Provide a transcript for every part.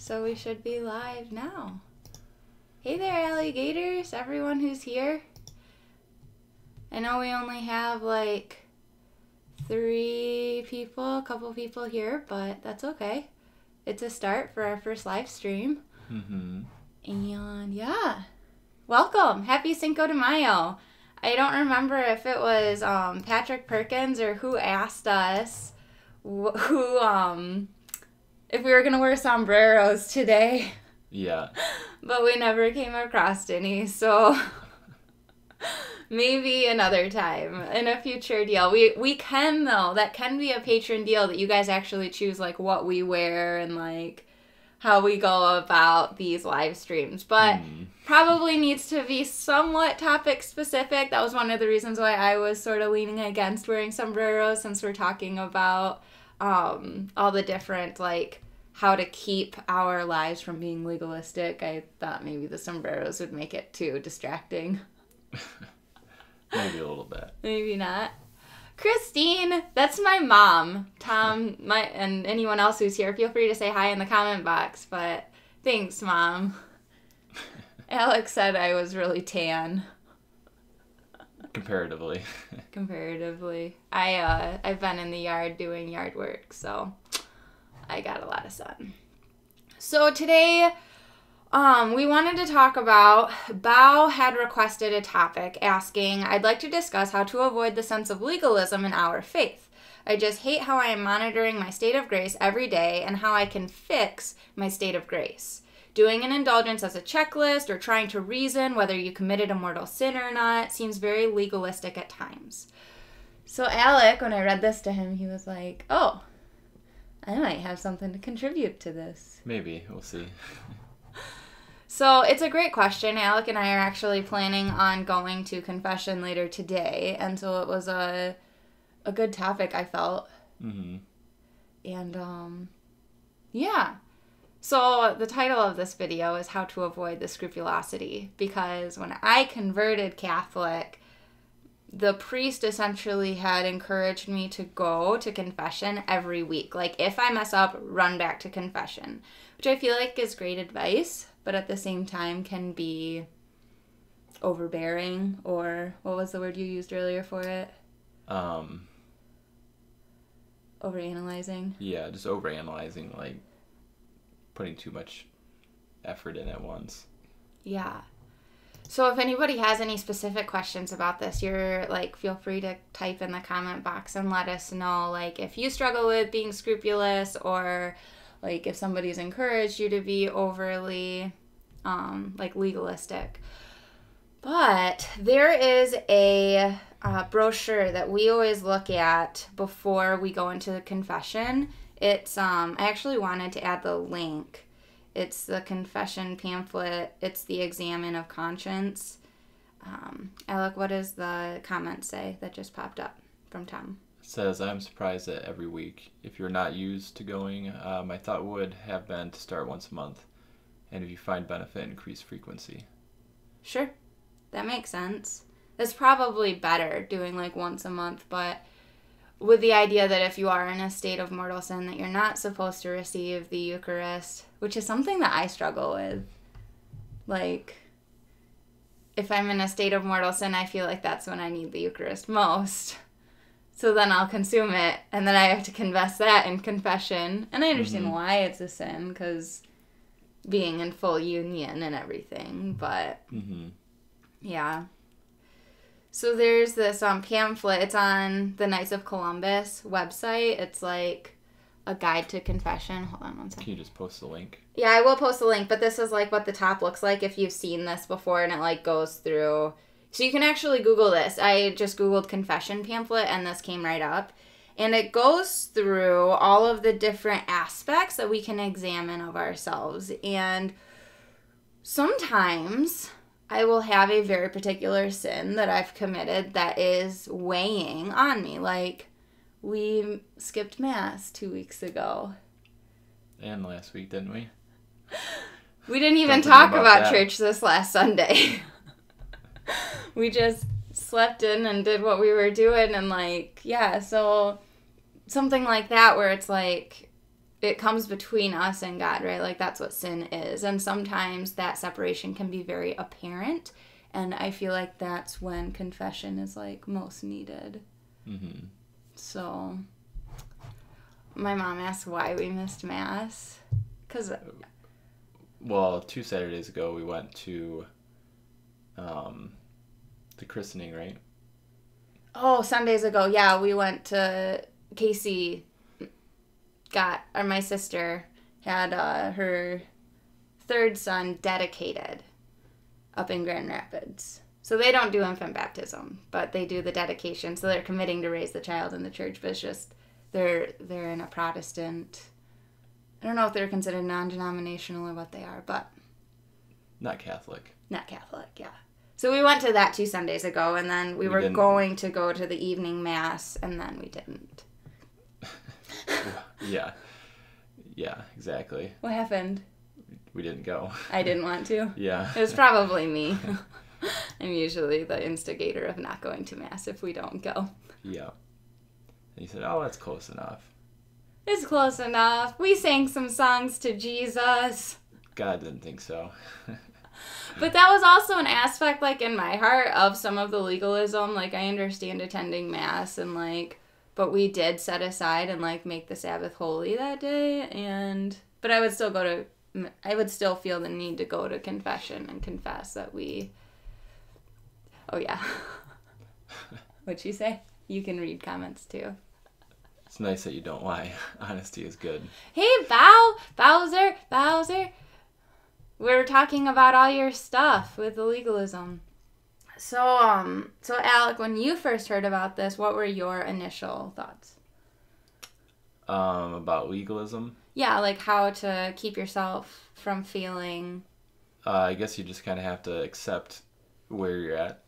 So we should be live now. Hey there, alligators, everyone who's here. I know we only have like 3 people, a couple people here, but that's okay. It's a start for our first live stream. And yeah, welcome. Happy Cinco de Mayo. I don't remember if it was Patrick Perkins or who asked us if we were going to wear sombreros today. Yeah. But we never came across any, so maybe another time in a future deal. We can, though. That can be a patron deal that you guys actually choose, like, what we wear and, like, how we go about these live streams. But probably needs to be somewhat topic specific. That was one of the reasons why I was sort of leaning against wearing sombreros, since we're talking about all the different, like, how to keep our lives from being legalistic. I thought maybe the sombreros would make it too distracting. Maybe a little bit. Maybe not. Christine, that's my mom. Tom, and anyone else who's here, feel free to say hi in the comment box, but thanks, Mom. Alex said I was really tan. Comparatively. Comparatively. I've been in the yard doing yard work, so I got a lot of sun. So today, we wanted to talk about, Bao had requested a topic asking, I'd like to discuss how to avoid the sense of legalism in our faith. I just hate how I am monitoring my state of grace every day and how I can fix my state of grace. Doing an indulgence as a checklist or trying to reason whether you committed a mortal sin or not seems very legalistic at times. So Alec, when I read this to him, he was like, oh, I might have something to contribute to this. Maybe. We'll see. So it's a great question. Alec and I are actually planning on going to confession later today, and so it was a good topic, I felt. And yeah. So the title of this video is How to Avoid the Scrupulosity, because when I converted Catholic, the priest essentially had encouraged me to go to confession every week. Like, if I mess up, run back to confession, which I feel like is great advice, but at the same time can be overbearing, or what was the word you used earlier for it? Overanalyzing. Yeah, just overanalyzing, like putting too much effort in at once. Yeah. So if anybody has any specific questions about this, you're like, feel free to type in the comment box and let us know, like, if you struggle with being scrupulous, or like if somebody's encouraged you to be overly like legalistic. But there is a brochure that we always look at before we go into the confession. It's I actually wanted to add the link. It's the confession pamphlet. It's the Examen of Conscience. Alec, what does the comment say that just popped up from Tom? It says, I'm surprised that every week. If you're not used to going, my thought would have been to start once a month. And if you find benefit, increase frequency. Sure. That makes sense. It's probably better doing like once a month, but with the idea that if you are in a state of mortal sin, that you're not supposed to receive the Eucharist, which is something that I struggle with. Like, if I'm in a state of mortal sin, I feel like that's when I need the Eucharist most. So then I'll consume it, and then I have to confess that in confession. And I understand why it's a sin, because being in full union and everything, but yeah. So there's this pamphlet. It's on the Knights of Columbus website. It's like a guide to confession. Hold on one second. Can you just post the link? Yeah, I will post the link, but this is like what the top looks like if you've seen this before, and it like goes through. So you can actually Google this. I just Googled confession pamphlet, and this came right up. And it goes through all of the different aspects that we can examine of ourselves. And sometimes I will have a very particular sin that I've committed that is weighing on me. Like, we skipped Mass 2 weeks ago. And last week, didn't we? We didn't even talk about church this last Sunday. We just slept in and did what we were doing, and like, yeah, so something like that where it's like, it comes between us and God, right? Like, that's what sin is. And sometimes that separation can be very apparent. And I feel like that's when confession is, like, most needed. Mm-hmm. So, my mom asked why we missed Mass. Because... Well, 2 Saturdays ago, we went to the christening, right? Oh, Sundays ago. Yeah, we went to... Casey my sister had her 3rd son dedicated up in Grand Rapids. So they don't do infant baptism, but they do the dedication. So they're committing to raise the child in the church, but it's just they're in a Protestant. I don't know if they're considered non-denominational or what they are, but Not Catholic. Not Catholic, yeah. So we went to that 2 Sundays ago, and then we were going to go to the evening Mass, and then we didn't. Yeah, exactly. What happened? We didn't go. I didn't want to? Yeah. It was probably me. I'm usually the instigator of not going to Mass if we don't go. Yeah. And you said, oh, that's close enough. It's close enough. We sang some songs to Jesus. God didn't think so. But that was also an aspect, like, in my heart of some of the legalism. Like, I understand attending Mass and, like, but we did set aside and, like, make the Sabbath holy that day. But I would still feel the need to go to confession and confess that we... Oh, yeah. What'd you say? You can read comments, too. It's nice that you don't lie. Honesty is good. Hey, Bowser. We're talking about all your stuff with the legalism. So Alec, when you first heard about this, what were your initial thoughts? About legalism? Yeah, like how to keep yourself from feeling... I guess you just kind of have to accept where you're at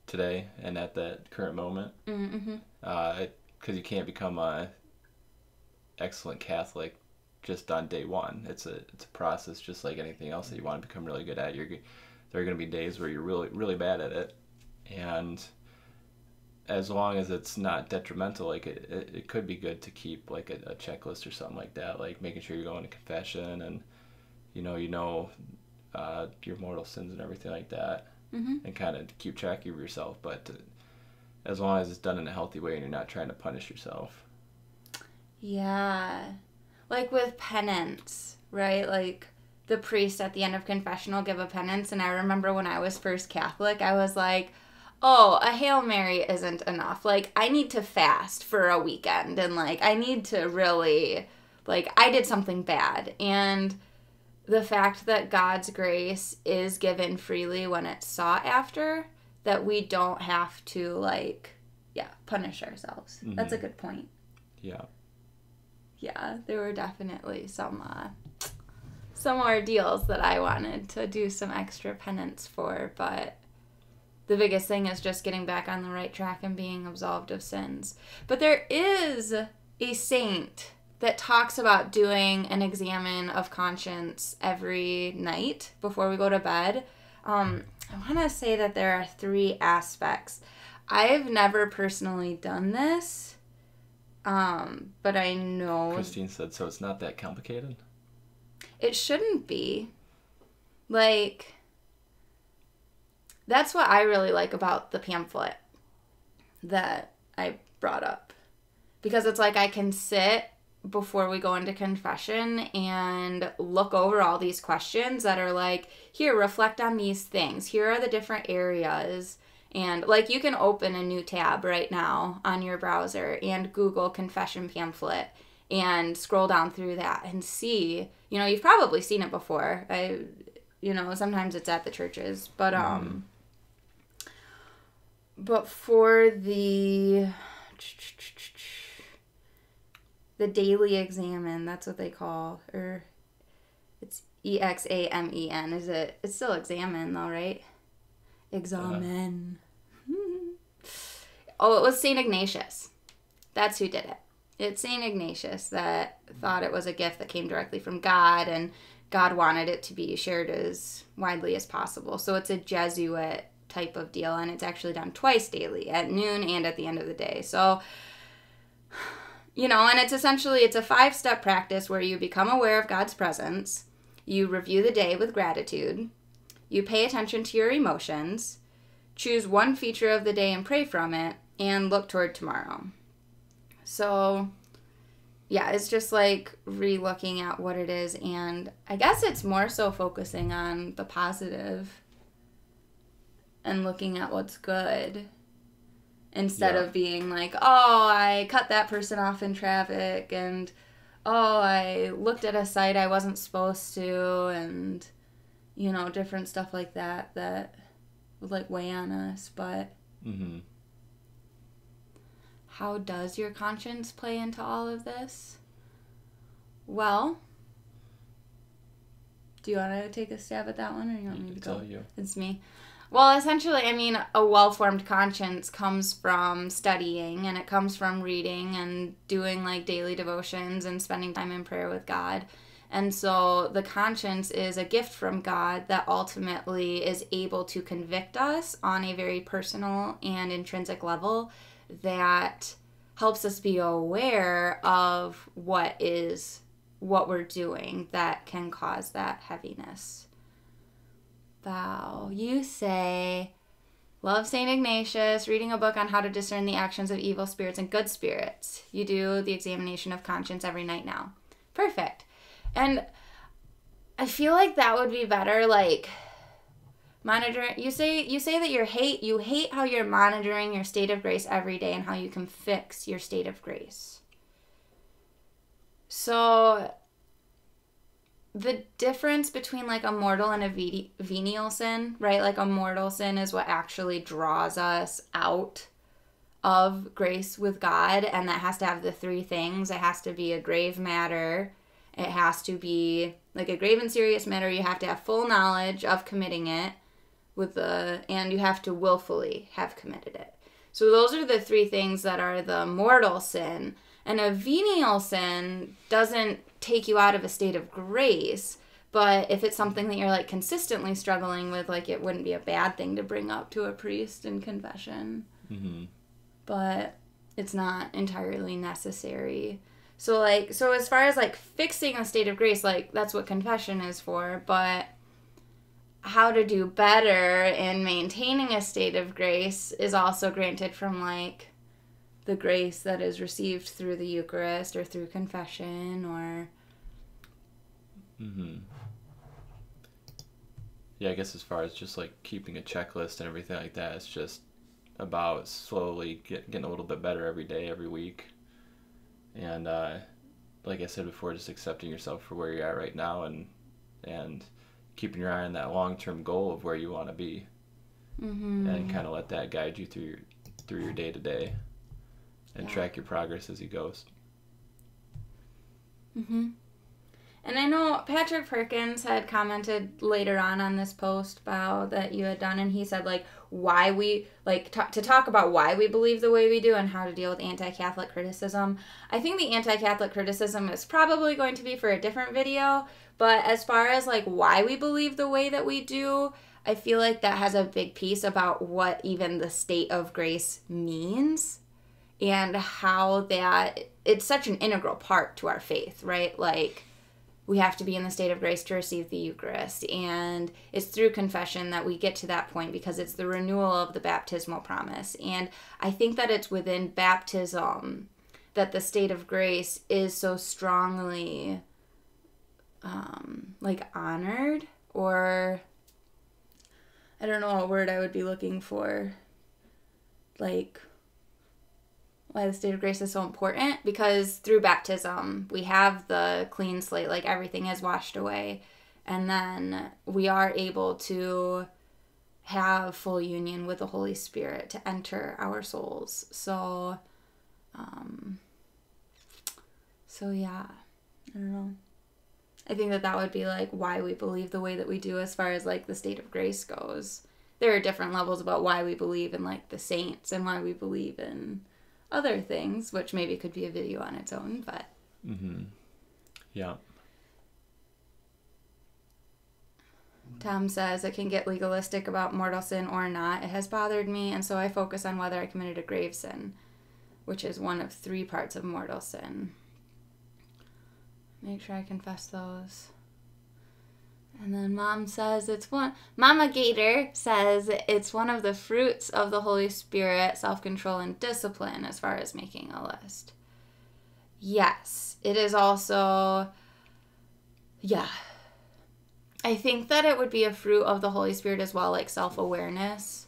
today and at that current moment. Mm-hmm. Because you can't become a excellent Catholic just on day one. It's a process, just like anything else that you want to become really good at. There are going to be days where you're really, really bad at it, and as long as it's not detrimental, like it could be good to keep like a checklist or something like that, like making sure you're going to confession and you know your mortal sins and everything like that, mm-hmm. and kind of keep track of yourself. But as long as it's done in a healthy way and you're not trying to punish yourself. Yeah. Like with penance, right? Like the priest at the end of confession will give a penance. And I remember when I was first Catholic, I was like, oh, a Hail Mary isn't enough. Like, I need to fast for a weekend. And, like, I need to really, like, I did something bad. And the fact that God's grace is given freely when it's sought after, that we don't have to, like, punish ourselves. Mm-hmm. That's a good point. Yeah. Yeah, there were definitely some ordeals that I wanted to do some extra penance for, but the biggest thing is just getting back on the right track and being absolved of sins. But there is a saint that talks about doing an examen of conscience every night before we go to bed. I want to say that there are 3 aspects. I've never personally done this. But I know... Christine said, so it's not that complicated? It shouldn't be. Like, that's what I really like about the pamphlet that I brought up. Because it's like I can sit before we go into confession and look over all these questions that are like, here, reflect on these things. Here are the different areas. And, like, you can open a new tab right now on your browser and Google confession pamphlet and scroll down through that and see, you've probably seen it before. Sometimes it's at the churches. But, but for the daily examen, that's what they call, or it's EXAMEN. It's still examen though, right? Examen. Oh, it was St. Ignatius. That's who did it. It's St. Ignatius that thought it was a gift that came directly from God, and God wanted it to be shared as widely as possible. So it's a Jesuit type of deal, and it's actually done twice daily, at noon and at the end of the day. So, And it's a 5-step practice where you become aware of God's presence, you review the day with gratitude, you pay attention to your emotions, choose one feature of the day and pray from it, and look toward tomorrow. So, yeah, it's just like re-looking at what it is, and I guess it's more so focusing on the positive and looking at what's good instead of being like, oh, I cut that person off in traffic, and oh, I looked at a site I wasn't supposed to, and, different stuff like that would, like, weigh on us. But how does your conscience play into all of this? Well, do you want to take a stab at that one, or you want me to go? It's me. Well, essentially, a well-formed conscience comes from studying, and it comes from reading and doing, like, daily devotions and spending time in prayer with God. And so the conscience is a gift from God that ultimately is able to convict us on a very personal and intrinsic level that helps us be aware of what we're doing that can cause that heaviness. Thou, you say, love St. Ignatius, reading a book on how to discern the actions of evil spirits and good spirits. You do the examination of conscience every night now. Perfect. And I feel like that would be better, like, monitoring. You say that you hate how you're monitoring your state of grace every day and how you can fix your state of grace. So the difference between, like, a mortal and a venial sin, right? Like, a mortal sin is what actually draws us out of grace with God, and that has to have the 3 things. It has to be a grave matter. It has to be, like, a grave and serious matter. You have to have full knowledge of committing it, and you have to willfully have committed it. So those are the 3 things that are the mortal sin. And a venial sin doesn't take you out of a state of grace, but if it's something that you're, like, consistently struggling with, like, it wouldn't be a bad thing to bring up to a priest in confession. But it's not entirely necessary. So as far as, like, fixing a state of grace, like, that's what confession is for, but how to do better in maintaining a state of grace is also granted from, like, the grace that is received through the Eucharist or through confession or... Yeah, I guess as far as just, like, keeping a checklist and everything like that, it's just about slowly getting a little bit better every day, every week. And like I said before, just accepting yourself for where you're at right now and keeping your eye on that long-term goal of where you want to be. And kind of let that guide you through your day-to-day. And track your progress as you go. And I know Patrick Perkins had commented later on this post, Bao, that you had done, and he said, like, why we, like, to talk about why we believe the way we do and how to deal with anti-Catholic criticism. I think the anti-Catholic criticism is probably going to be for a different video, but as far as, like, why we believe the way that we do, I feel like that has a big piece about what even the state of grace means. And how that, it's such an integral part to our faith, right? Like, we have to be in the state of grace to receive the Eucharist. And it's through confession that we get to that point because it's the renewal of the baptismal promise. And I think that it's within baptism that the state of grace is so strongly, like, honored, or I don't know what word I would be looking for, like, why the state of grace is so important, because through baptism we have the clean slate, like, everything is washed away, and then we are able to have full union with the Holy Spirit to enter our souls. So yeah, I don't know. I think that would be, like, why we believe the way that we do as far as, like, the state of grace goes. There are different levels about why we believe in, like, the saints and why we believe in other things, which maybe could be a video on its own, but... Yeah. Tom says, it can get legalistic about mortal sin or not. It has bothered me, and so I focus on whether I committed a grave sin. which is one of 3 parts of mortal sin. Make sure I confess those. And then Mama Gator says it's one of the fruits of the Holy Spirit, self-control and discipline, as far as making a list. Yes, it is also, yeah. I think that it would be a fruit of the Holy Spirit as well, like self-awareness.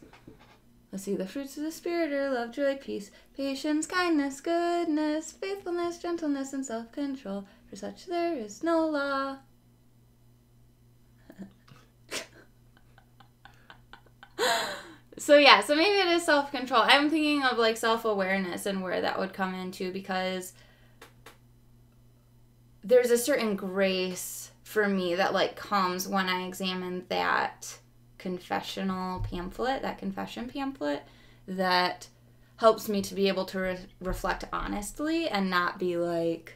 Let's see, the fruits of the Spirit are love, joy, peace, patience, kindness, goodness, faithfulness, gentleness, and self-control. For such there is no law. So maybe it is self-control. I'm thinking of like self-awareness and where that would come into, because there's a certain grace for me that like comes when I examine that confession pamphlet that helps me to be able to reflect honestly and not be like,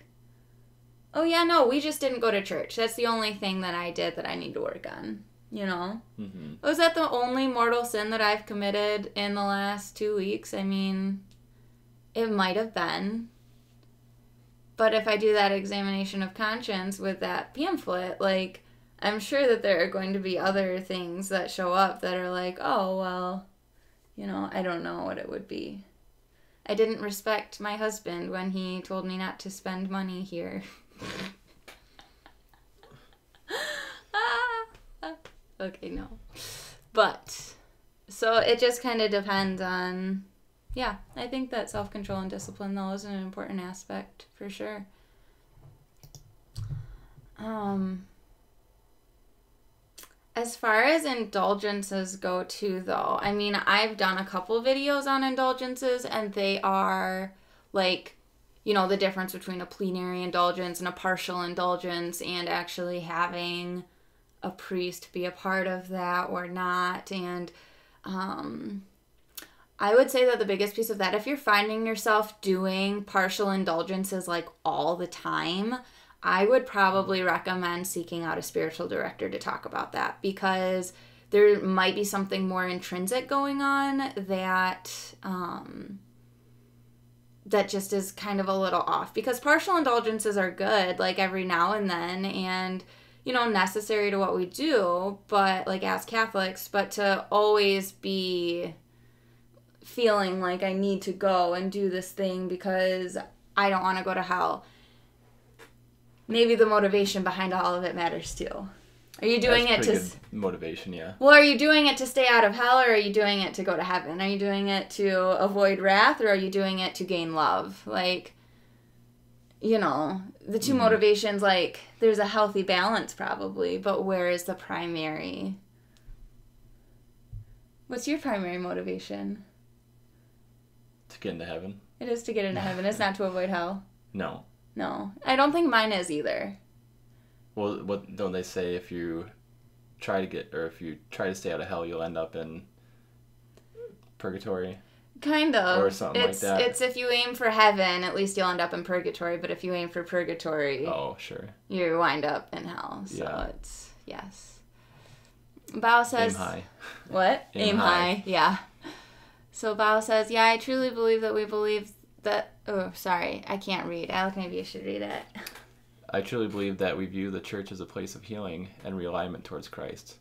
oh yeah, no, we just didn't go to church. That's the only thing that I did that I need to work on. You know? Mm-hmm. Was that the only mortal sin that I've committed in the last 2 weeks? I mean, it might have been. But if I do that examination of conscience with that pamphlet, like, I'm sure that there are going to be other things that show up that are like, oh, well, you know, I don't know what it would be. I didn't respect my husband when he told me not to spend money here. Okay, no. But, so it just kind of depends on, yeah, I think that self-control and discipline, though, is an important aspect, for sure. As far as indulgences go, too, though, I mean, I've done a couple videos on indulgences, and they are, like, you know, the difference between a plenary indulgence and a partial indulgence, and actually having a priest be a part of that or not. And I would say that the biggest piece of that, if you're finding yourself doing partial indulgences like all the time, I would probably recommend seeking out a spiritual director to talk about that, because there might be something more intrinsic going on that that just is kind of a little off. Because partial indulgences are good, like every now and then, and you know, necessary to what we do, but like as Catholics, but to always be feeling like I need to go and do this thing because I don't want to go to hell. Maybe the motivation behind all of it matters too. Are you doing it to good motivation? Yeah. Well, are you doing it to stay out of hell, or are you doing it to go to heaven? Are you doing it to avoid wrath, or are you doing it to gain love? Like, you know, the two motivations, like, there's a healthy balance probably, but where is the primary? What's your primary motivation? To get into heaven. It is to get into heaven. It's not to avoid hell. No. No. I don't think mine is either. Well, what don't they say, if you try to stay out of hell, you'll end up in purgatory? Kind of. Or something like that. It's if you aim for heaven, at least you'll end up in purgatory. But if you aim for purgatory, oh, sure, you wind up in hell. So yeah. It's, yes. Bao says... Aim high. What? Aim high. Yeah. So Bao says, yeah, I truly believe that we believe that... Oh, sorry. I can't read. Alec, maybe you should read it. I truly believe that we view the church as a place of healing and realignment towards Christ.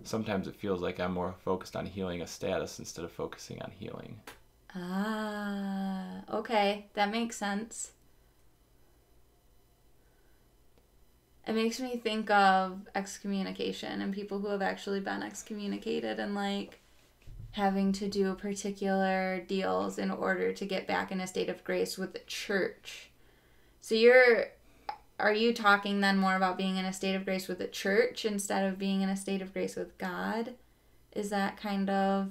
Sometimes it feels like I'm more focused on healing a status instead of focusing on healing. Ah, okay. That makes sense. It makes me think of excommunication and people who have actually been excommunicated and, like, having to do particular deals in order to get back in a state of grace with the church. So are you talking then more about being in a state of grace with the church instead of being in a state of grace with God? Is that kind of...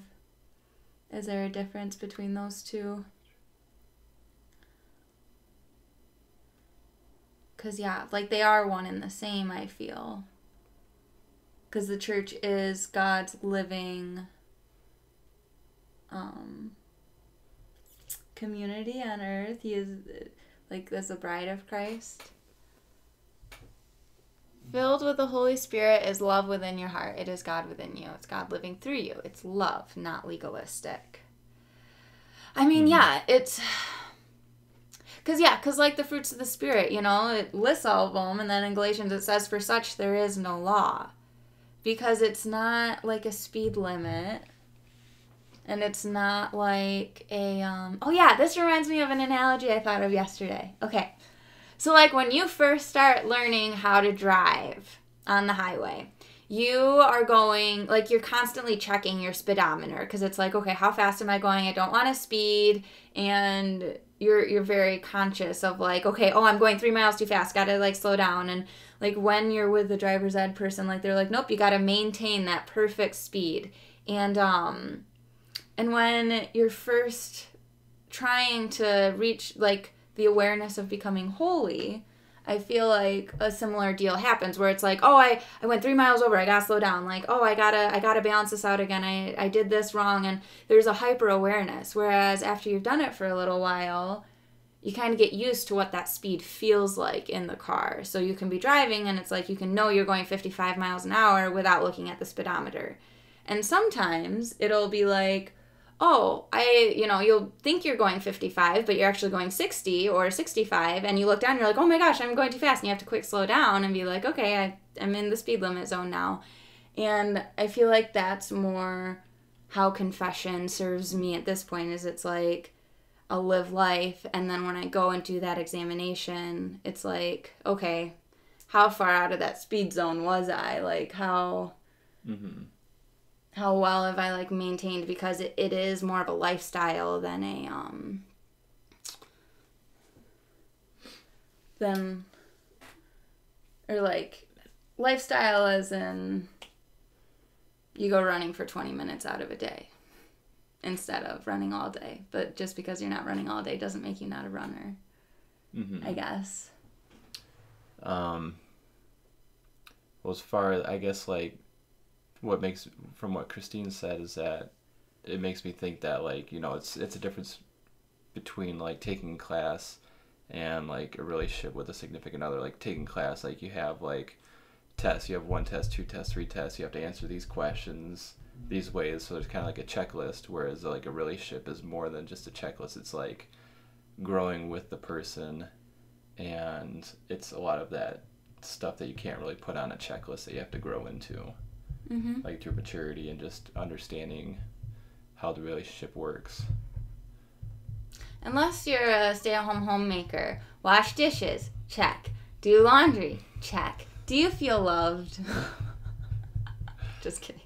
Is there a difference between those two? Because, yeah, like, they are one and the same, I feel. Because the church is God's living community on earth. He is, like, as the bride of Christ. Filled with the Holy Spirit is love within your heart. It is God within you. It's God living through you. It's love, not legalistic. I mean, yeah, it's... Because like the fruits of the Spirit, you know, it lists all of them, and then in Galatians it says, for such there is no law. Because it's not like a speed limit, and it's not like a, oh yeah, this reminds me of an analogy I thought of yesterday. Okay, so like when you first start learning how to drive on the highway, you are going, like you're constantly checking your speedometer, because it's like, okay, how fast am I going? I don't want to speed, and you're very conscious of like, okay, oh, I'm going 3 miles too fast, gotta like slow down. And like when you're with the driver's ed person, like they're like, nope, you gotta maintain that perfect speed. And when you're first trying to reach like the awareness of becoming holy, I feel like a similar deal happens where it's like, oh, I went 3 miles over, I gotta slow down. Like, oh, I gotta balance this out again. I did this wrong. And there's a hyper awareness. Whereas after you've done it for a little while, you kind of get used to what that speed feels like in the car. So you can be driving and it's like you can know you're going 55 miles an hour without looking at the speedometer. And sometimes it'll be like, oh, you'll think you're going 55, but you're actually going 60 or 65, and you look down, you're like, oh my gosh, I'm going too fast, and you have to quick slow down and be like, okay, I'm in the speed limit zone now. And I feel like that's more how confession serves me at this point, is it's like, I'll live life, and then when I go and do that examination, it's like, okay, how far out of that speed zone was I? Like, how... Mm-hmm. How well have I like maintained, because it is more of a lifestyle than lifestyle as in you go running for 20 minutes out of a day instead of running all day. But just because you're not running all day doesn't make you not a runner, I guess. Well, as far as, I guess, like, from what Christine said is that it makes me think that, like, you know, it's a difference between like taking class and like a relationship with a significant other. Like taking class, like you have like tests, you have 1 test, 2 tests, 3 tests, you have to answer these questions these ways, so there's kind of like a checklist, whereas like a relationship is more than just a checklist. It's like growing with the person, and it's a lot of that stuff that you can't really put on a checklist that you have to grow into. Like through maturity and just understanding how the relationship works. Unless you're a stay-at-home homemaker. Wash dishes, check. Do laundry, check. Do you feel loved? Just kidding.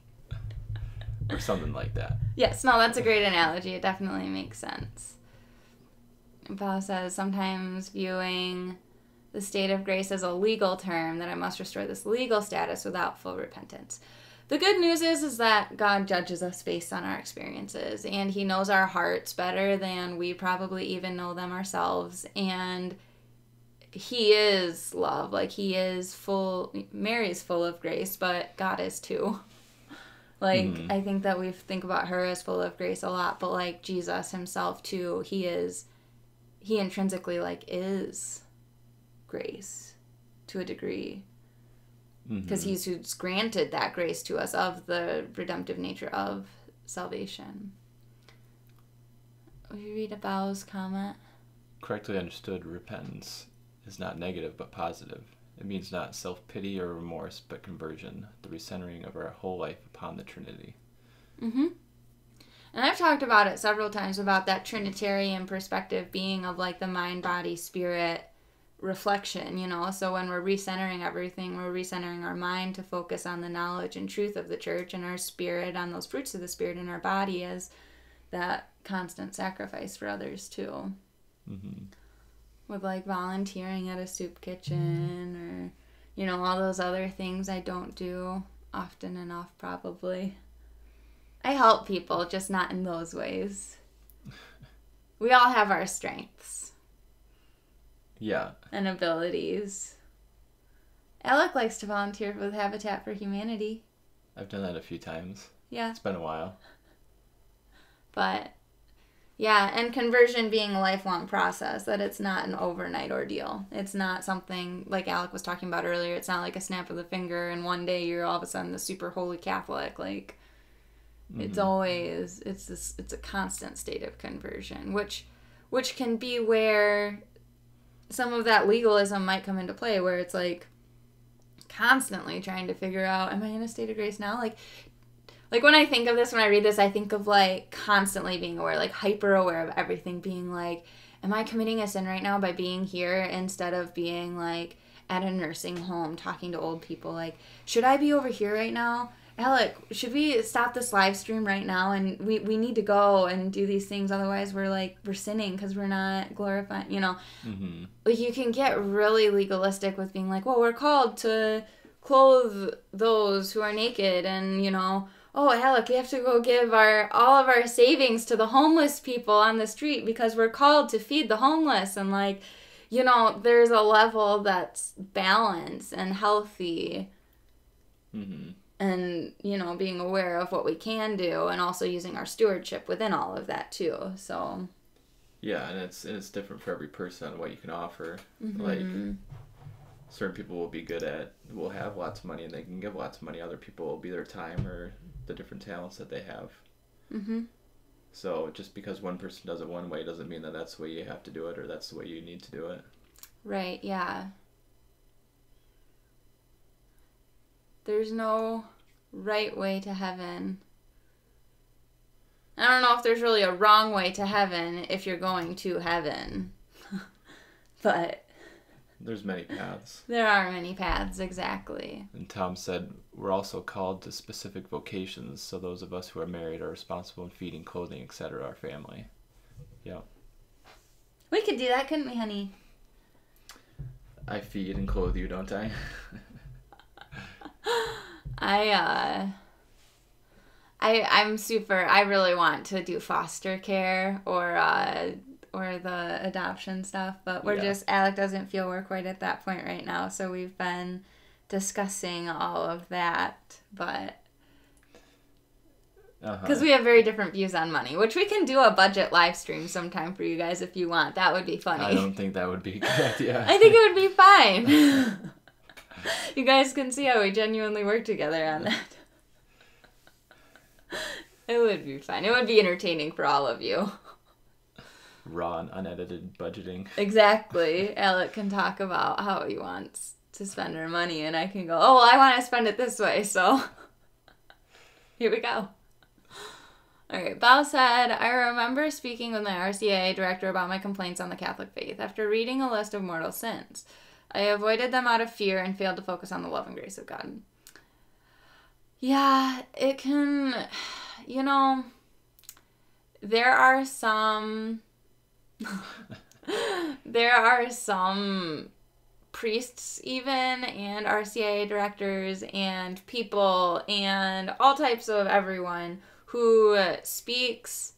Or something like that. Yes, no, that's a great analogy. It definitely makes sense. Paul says, sometimes viewing the state of grace as a legal term, that I must restore this legal status without full repentance. The good news is that God judges us based on our experiences, and he knows our hearts better than we probably even know them ourselves, and he is love. Like, he is Mary's full of grace, but God is too. Like, I think that we think about her as full of grace a lot, but like Jesus himself too, he intrinsically like is grace to a degree. Because he's who's granted that grace to us of the redemptive nature of salvation. Will you read Abao's comment? Correctly understood, repentance is not negative but positive. It means not self-pity or remorse, but conversion, the recentering of our whole life upon the Trinity. And I've talked about it several times, about that Trinitarian perspective being of like the mind, body, spirit reflection, you know. So when we're recentering everything, we're recentering our mind to focus on the knowledge and truth of the church, and our spirit on those fruits of the Spirit, in our body as that constant sacrifice for others too. With like volunteering at a soup kitchen, or, you know, all those other things I don't do often enough probably. I help people, just not in those ways. We all have our strengths. Yeah. And abilities. Alec likes to volunteer with Habitat for Humanity. I've done that a few times. Yeah. It's been a while. But, yeah, and conversion being a lifelong process, that it's not an overnight ordeal. It's not something, like Alec was talking about earlier, it's not like a snap of the finger and one day you're all of a sudden the super holy Catholic. Like, it's always, it's a constant state of conversion, which can be where some of that legalism might come into play where it's like constantly trying to figure out, am I in a state of grace now? Like when I think of this, when I read this, I think of like constantly being aware, like hyper aware of everything, being like, am I committing a sin right now by being here instead of being like at a nursing home talking to old people? Like, should I be over here right now? Alec, should we stop this live stream right now? And we need to go and do these things. Otherwise, we're sinning because we're not glorifying, you know. Mm-hmm. Like, you can get really legalistic with being like, well, we're called to clothe those who are naked. And, you know, oh, Alec, we have to go give all of our savings to the homeless people on the street because we're called to feed the homeless. And, like, you know, there's a level that's balanced and healthy. Mm-hmm. And, you know, being aware of what we can do and also using our stewardship within all of that, too. So. Yeah, and it's different for every person on what you can offer. Mm-hmm. Like, certain people will have lots of money and they can give lots of money. Other people will be their time or the different talents that they have. Mm-hmm. So just because one person does it one way doesn't mean that that's the way you have to do it or that's the way you need to do it. Right, yeah. There's no right way to heaven. I don't know if there's really a wrong way to heaven if you're going to heaven. But there's many paths. There are many paths, exactly. And Tom said we're also called to specific vocations, so those of us who are married are responsible in feeding, clothing, etc. our family. Yeah. We could do that, couldn't we, honey? I feed and clothe you, don't I? I really want to do foster care or the adoption stuff, but Alec doesn't feel we're quite at that point right now, so we've been discussing all of that, but because we have very different views on money, which we can do a budget live stream sometime for you guys if you want. That would be funny. I don't think that would be a good idea. I think it would be fine. You guys can see how we genuinely work together on that. It would be fun. It would be entertaining for all of you. Raw and unedited budgeting. Exactly. Alec can talk about how he wants to spend our money, and I can go, oh, well, I want to spend it this way, so here we go. All right, Belle said, I remember speaking with my RCIA director about my complaints on the Catholic faith. After reading a list of mortal sins, I avoided them out of fear and failed to focus on the love and grace of God. Yeah, it can, you know, there are some priests even and RCIA directors and people and all types of everyone who speaks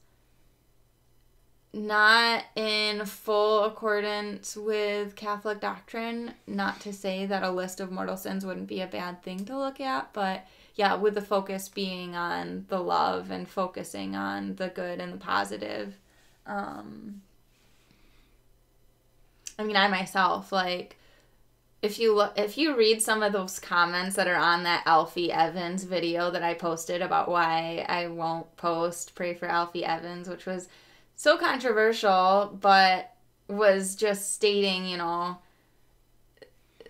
not in full accordance with Catholic doctrine. Not to say that a list of mortal sins wouldn't be a bad thing to look at, but yeah, with the focus being on the love and focusing on the good and the positive. I mean, I myself, like, if you read some of those comments that are on that Alfie Evans video that I posted about why I won't post Pray for Alfie Evans, which was so controversial, but was just stating, you know,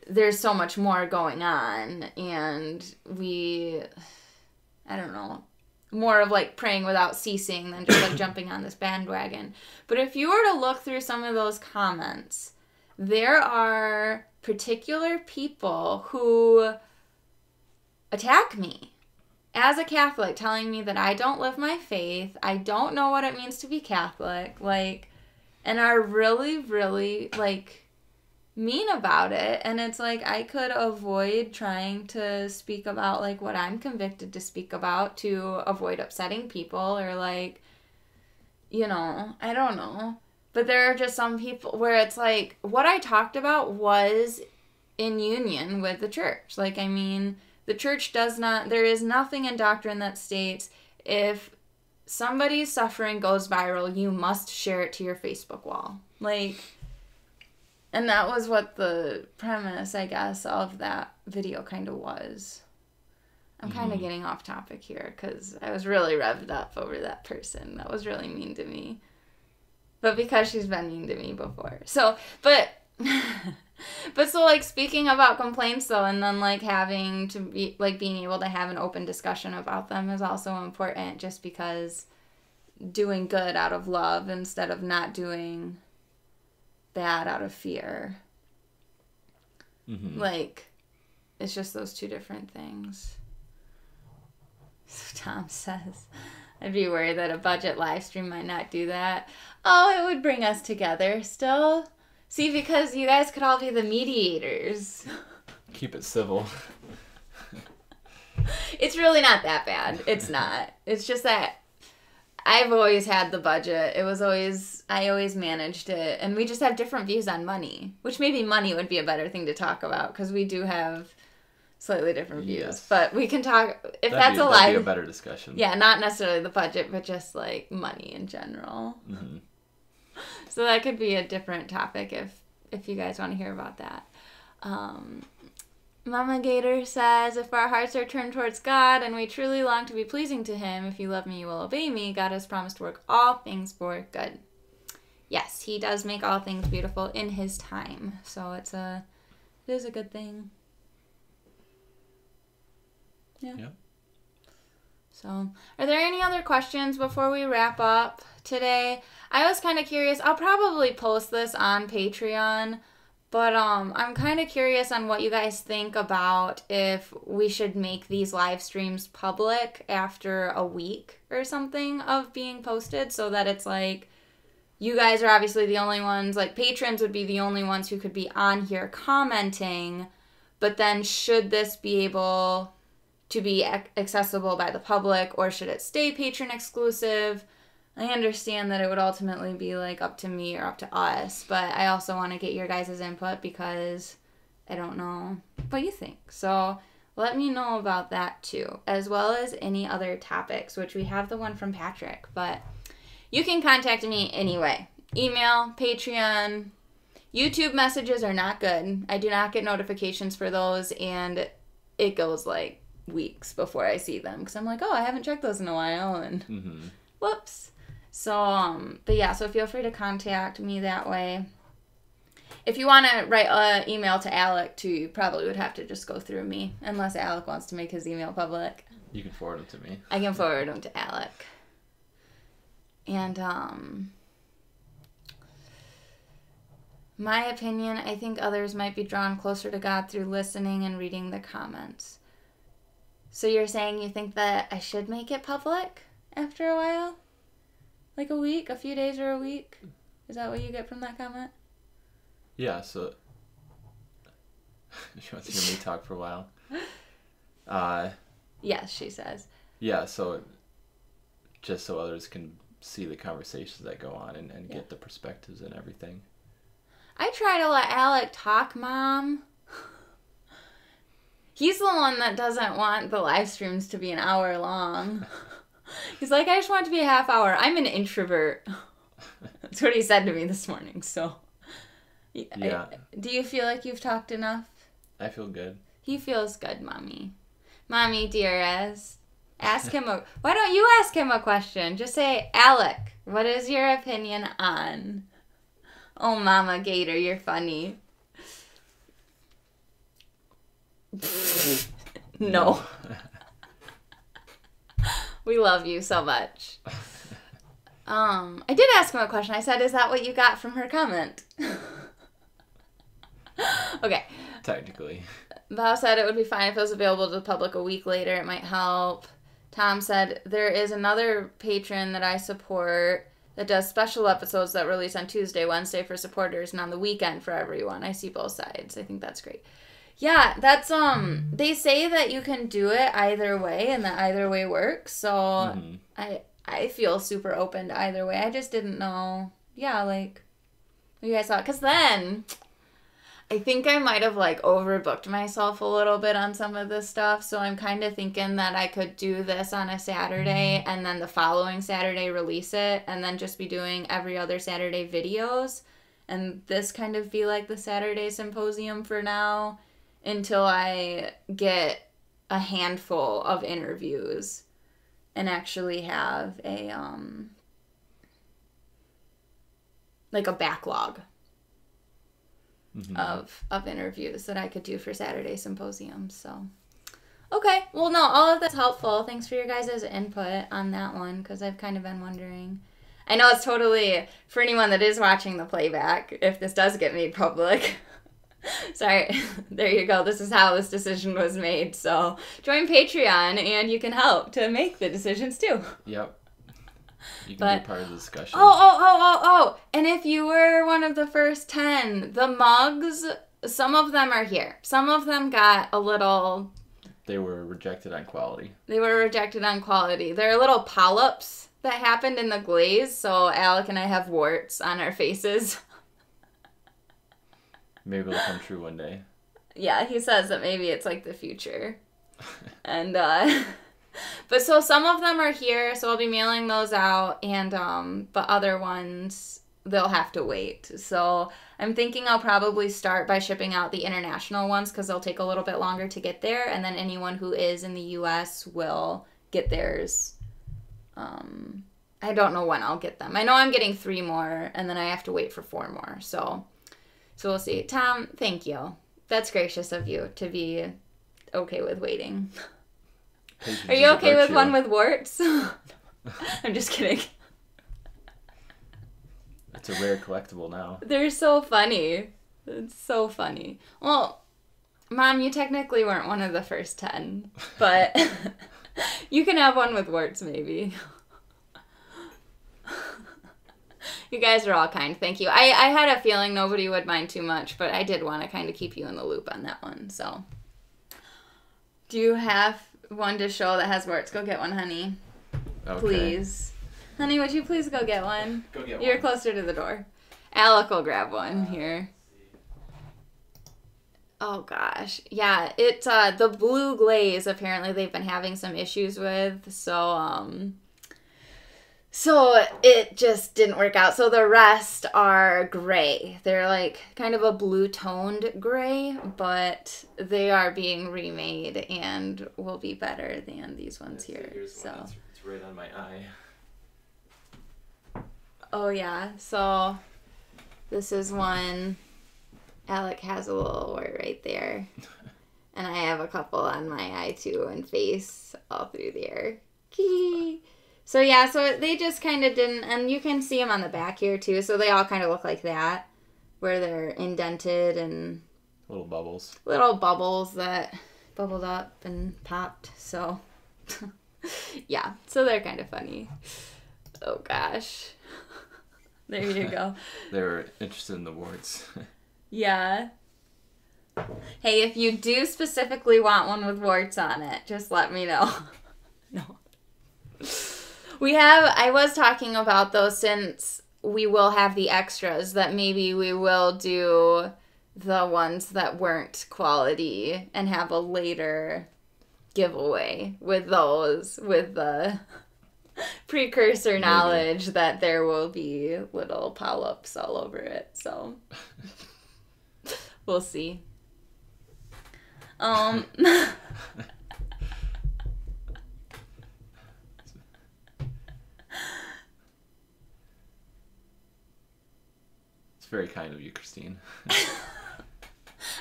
there's so much more going on, and I don't know, more of like praying without ceasing than just like jumping on this bandwagon. But if you were to look through some of those comments, there are particular people who attack me as a Catholic, telling me that I don't live my faith, I don't know what it means to be Catholic, like, and are really, really, like, mean about it. And it's like, I could avoid trying to speak about, like, what I'm convicted to speak about to avoid upsetting people, or, like, you know, I don't know. But there are just some people where it's like, what I talked about was in union with the church. Like, I mean, the church there is nothing in doctrine that states if somebody's suffering goes viral, you must share it to your Facebook wall. Like, and that was what the premise, I guess, of that video kind of was. I'm kind of getting off topic here because I was really revved up over that person. That was really mean to me. But because she's been mean to me before. So, but But so, like, speaking about complaints, though, and then, like, having to be, like, being able to have an open discussion about them is also important, just because doing good out of love instead of not doing bad out of fear. Mm-hmm. Like, it's just those two different things. So Tom says, I'd be worried that a budget live stream might not do that. Oh, it would bring us together still. See, because you guys could all be the mediators. Keep it civil. It's really not that bad. It's not. It's just that I've always had the budget. I always managed it. And we just have different views on money, which maybe money would be a better thing to talk about, because we do have slightly different views. Yes. But we can talk, if that'd be a better discussion. Yeah, not necessarily the budget, but just like money in general. Mm-hmm. So that could be a different topic if you guys want to hear about that. Mama Gator says, if our hearts are turned towards God and we truly long to be pleasing to Him, if you love me, you will obey me. God has promised to work all things for good. Yes, He does make all things beautiful in His time. So it is a good thing. Yeah. Yep. So, are there any other questions before we wrap up today? I was kind of curious. I'll probably post this on Patreon, but I'm kind of curious on what you guys think about if we should make these live streams public after a week or something of being posted, so that it's like, you guys are obviously the only ones, like patrons would be the only ones who could be on here commenting, but then should this be able to be accessible by the public, or should it stay patron exclusive? I understand that it would ultimately be like up to me or up to us, but I also want to get your guys' input because I don't know what you think. So let me know about that too, as well as any other topics, which we have the one from Patrick, but you can contact me anyway. Email, Patreon, YouTube messages are not good. I do not get notifications for those, and it goes like weeks before I see them, because I'm like, oh, I haven't checked those in a while, and whoops. So, but yeah, so feel free to contact me that way. If you want to write an email to Alec too, you probably would have to just go through me, unless Alec wants to make his email public. You can forward them to me. I can forward them to Alec. And, my opinion, I think others might be drawn closer to God through listening and reading the comments. So you're saying you think that I should make it public after a while? Like a week, a few days, or a week? Is that what you get from that comment? Yeah, so she wants to hear me talk for a while. Yes, she says. Yeah, so just so others can see the conversations that go on and get the perspectives and everything. I try to let Alec talk, Mom. He's the one that doesn't want the live streams to be an hour long. He's like, I just want it to be a half hour. I'm an introvert. That's what he said to me this morning, so. Yeah. Do you feel like you've talked enough? I feel good. He feels good, Mommy. Mommy, dearest. Ask him why don't you ask him a question? Just say, Alec, what is your opinion on? Oh, Mama Gator, you're funny. No. We love you so much. I did ask him a question. I said, is that what you got from her comment? Okay. Technically. Bao said it would be fine if it was available to the public a week later. It might help. Tom said, there is another patron that I support that does special episodes that release on Tuesday, Wednesday for supporters, and on the weekend for everyone. I see both sides. I think that's great. Yeah, that's, they say that you can do it either way, and that either way works, so I feel super open to either way. I just didn't know, like, what you guys thought, because then I think I might have, like, overbooked myself a little bit on some of this stuff, so I'm kind of thinking that I could do this on a Saturday, and then the following Saturday release it, and then just be doing every other Saturday videos, and this kind of be like the Saturday symposium for now, until I get a handful of interviews and actually have a, like a backlog. of interviews that I could do for Saturday symposiums. So, okay. Well, no, all of that's helpful. Thanks for your guys' input on that one, because I've kind of been wondering. I know it's totally, for anyone that is watching the playback, if this does get made public. Sorry, there you go. This is how this decision was made. So join Patreon and you can help to make the decisions too. Yep. You can be part of the discussion. Oh. And if you were one of the first 10, the mugs, some of them are here. Some of them got a little... They were rejected on quality. There are little polyps that happened in the glaze, so Alec and I have warts on our faces. Maybe it'll come true one day. Yeah, he says that maybe it's like the future. And, but so some of them are here, so I'll be mailing those out, and, but other ones, they'll have to wait. So I'm thinking I'll probably start by shipping out the international ones, because they'll take a little bit longer to get there, and then anyone who is in the U.S. will get theirs. I don't know when I'll get them. I know I'm getting 3 more, and then I have to wait for 4 more, so we'll see. Tom, thank you. That's gracious of you to be okay with waiting. Patience Are you is a okay with virtue. one with warts? I'm just kidding. It's a rare collectible now. They're so funny. It's so funny. Well, Mom, you technically weren't one of the first 10, but you can have one with warts maybe. You guys are all kind. Thank you. I had a feeling nobody would mind too much, but I did want to kind of keep you in the loop on that one. So, do you have one to show that has warts? Go get one, honey. Okay. Please. Honey, would you please go get one? Go get You're one. closer to the door. Alec will grab one here. Oh, gosh. Yeah, it's the blue glaze, apparently they've been having some issues with, so it just didn't work out. So the rest are gray. They're like kind of a blue-toned gray, but they are being remade and will be better than these ones here. So It's right on my eye. oh yeah, so this is one. Alec has a little wart right there. And I have a couple on my eye too, and face all through there. So yeah, so they just kind of didn't, and you can see them on the back here too, so they all kind of look like that, where they're indented and Little bubbles. little bubbles that bubbled up and popped, so yeah, so they're kind of funny. Oh gosh. There you go. They were interested in the warts. Yeah. Hey, if you do specifically want one with warts on it, just let me know. No. I was talking about those, since we will have the extras, that maybe we will do the ones that weren't quality and have a later giveaway with those, with the precursor knowledge that there will be little polyps all over it. So we'll see. It's very kind of you, Christine.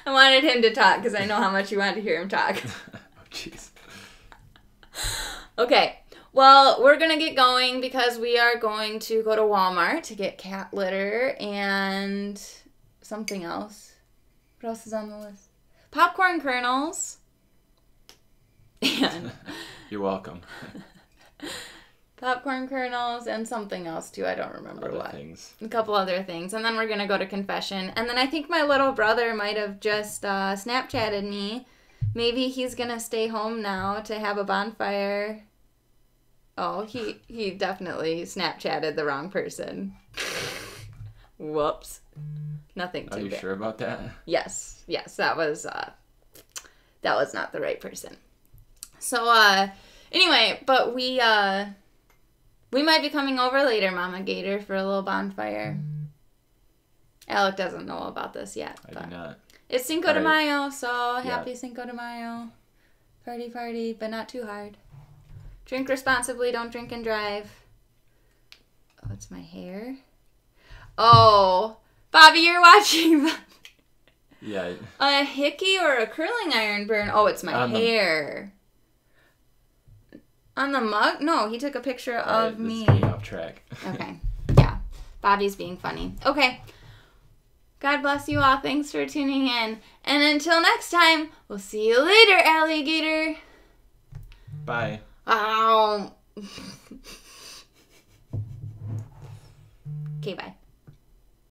I wanted him to talk because I know how much you wanted to hear him talk. Oh, jeez. Okay, well, we're going to get going because we are going to go to Walmart to get cat litter and something else. What else is on the list? Popcorn kernels. And You're welcome. popcorn kernels and something else too. I don't remember Other what. things. A couple other things. And then we're going to go to confession. And then I think my little brother might have just Snapchatted me. Maybe he's going to stay home now to have a bonfire. Oh, he definitely Snapchatted the wrong person. Whoops. Nothing too Are you bad. sure about that? Yes, that was not the right person. So anyway, but we might be coming over later, Mama Gator, for a little bonfire. Alec doesn't know about this yet. I But do not. it's Cinco de Alright. Mayo, so Yeah. happy Cinco de Mayo. Party, but not too hard. Drink responsibly, don't drink and drive. Oh, it's my hair. Oh, Bobby, you're watching the... Yeah. A hickey or a curling iron burn? Oh, it's my hair. On the mug? No, he took a picture of me. This is getting off track. Okay. Yeah. Bobby's being funny. Okay. God bless you all. Thanks for tuning in. And until next time, we'll see you later, alligator. Bye. Ow. Okay, bye.